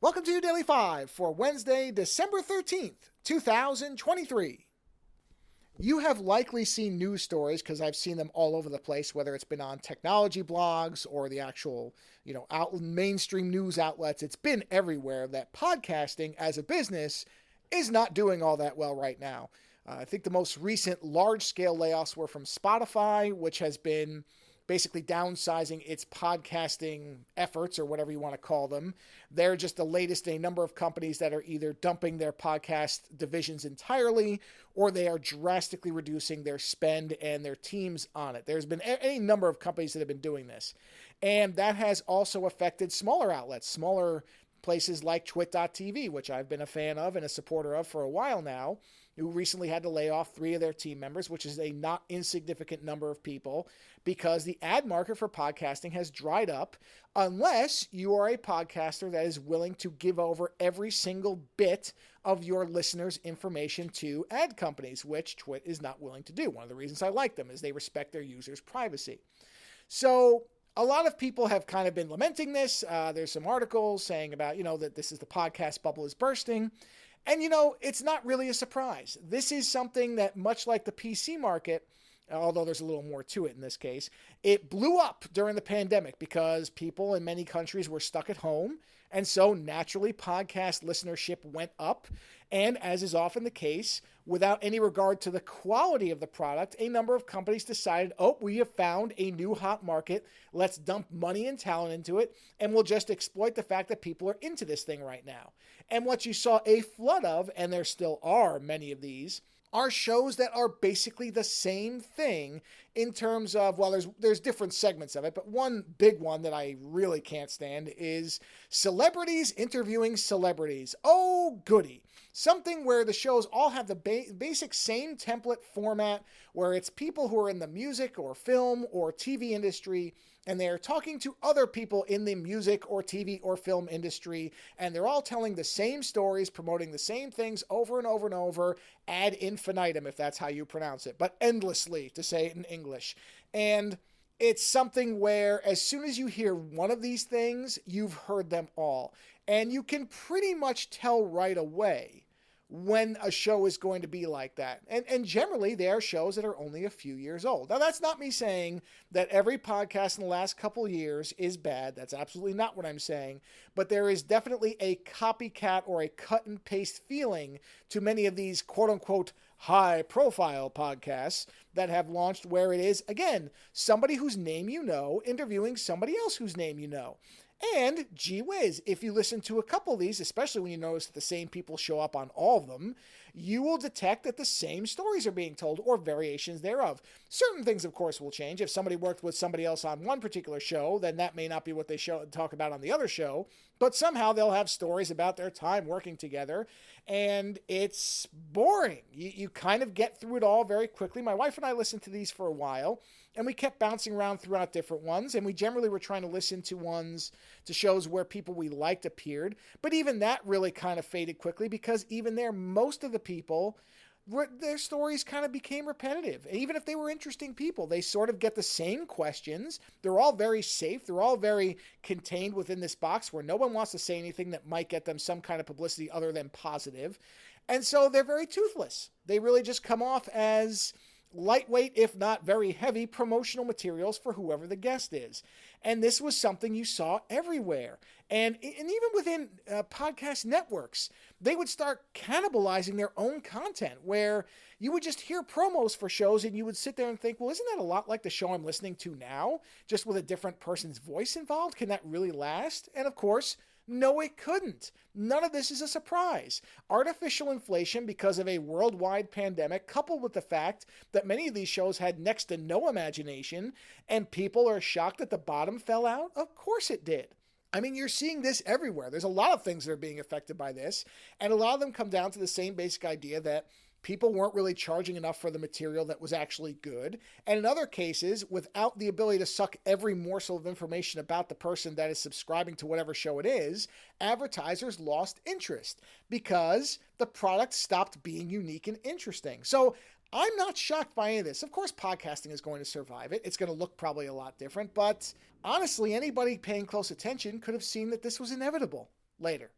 Welcome to Daily 5 for Wednesday, December 13th, 2023. You have likely seen news stories, because I've seen them all over the place, whether it's been on technology blogs or the actual, mainstream news outlets. It's been everywhere that podcasting as a business is not doing all that well right now. I think the most recent large-scale layoffs were from Spotify, which has been basically downsizing its podcasting efforts, or whatever you want to call them. They're just the latest in a number of companies that are either dumping their podcast divisions entirely, or they are drastically reducing their spend and their teams on it. There's been any number of companies that have been doing this. And that has also affected smaller outlets, smaller places like twit.tv, which I've been a fan of and a supporter of for a while now, who recently had to lay off 3 of their team members, which is a not insignificant number of people, because the ad market for podcasting has dried up unless you are a podcaster that is willing to give over every single bit of your listeners' information to ad companies, which Twit is not willing to do. One of the reasons I like them is they respect their users' privacy. So a lot of people have kind of been lamenting this. There's some articles saying about, that this is the podcast bubble is bursting. And, it's not really a surprise. This is something that, much like the PC market, although there's a little more to it in this case, it blew up during the pandemic because people in many countries were stuck at home. And so naturally, podcast listenership went up. And as is often the case, without any regard to the quality of the product, a number of companies decided, we have found a new hot market. Let's dump money and talent into it, and we'll just exploit the fact that people are into this thing right now. And what you saw a flood of, and there still are many of these, are shows that are basically the same thing in terms of, there's different segments of it, but one big one that I really can't stand is celebrities interviewing celebrities. Oh, goody. Something where the shows all have the basic same template format, where it's people who are in the music or film or TV industry, and they are talking to other people in the music or TV or film industry, and they're all telling the same stories, promoting the same things over and over and over, ad infinitum, if that's how you pronounce it, but endlessly, to say it in English. And it's something where as soon as you hear one of these things, you've heard them all. And you can pretty much tell right away when a show is going to be like that. And generally, they are shows that are only a few years old. Now, that's not me saying that every podcast in the last couple of years is bad. That's absolutely not what I'm saying. But there is definitely a copycat or a cut and paste feeling to many of these quote-unquote high-profile podcasts that have launched, where it is, again, somebody whose name you know interviewing somebody else whose name you know. And, gee whiz, if you listen to a couple of these, especially when you notice that the same people show up on all of them, you will detect that the same stories are being told, or variations thereof. Certain things, of course, will change. If somebody worked with somebody else on one particular show, then that may not be what they talk about on the other show, but somehow they'll have stories about their time working together, and it's boring. You kind of get through it all very quickly. My wife and I listened to these for a while, and we kept bouncing around throughout different ones, and we generally were trying to listen to shows where people we liked appeared, but even that really kind of faded quickly, because even there, most of the people, their stories kind of became repetitive. And even if they were interesting people, they sort of get the same questions. They're all very safe. They're all very contained within this box where no one wants to say anything that might get them some kind of publicity other than positive. And so they're very toothless. They really just come off as lightweight, if not very heavy, promotional materials for whoever the guest is. And this was something you saw everywhere. And even within podcast networks, they would start cannibalizing their own content, where you would just hear promos for shows and you would sit there and think, well, isn't that a lot like the show I'm listening to now, just with a different person's voice involved? Can that really last? And of course, no, it couldn't. None of this is a surprise. Artificial inflation because of a worldwide pandemic, coupled with the fact that many of these shows had next to no imagination, and people are shocked that the bottom fell out? Of course it did. I mean, you're seeing this everywhere. There's a lot of things that are being affected by this, and a lot of them come down to the same basic idea that people weren't really charging enough for the material that was actually good. And in other cases, without the ability to suck every morsel of information about the person that is subscribing to whatever show it is, advertisers lost interest because the product stopped being unique and interesting. So I'm not shocked by any of this. Of course, podcasting is going to survive it. It's going to look probably a lot different, but honestly, anybody paying close attention could have seen that this was inevitable. Later.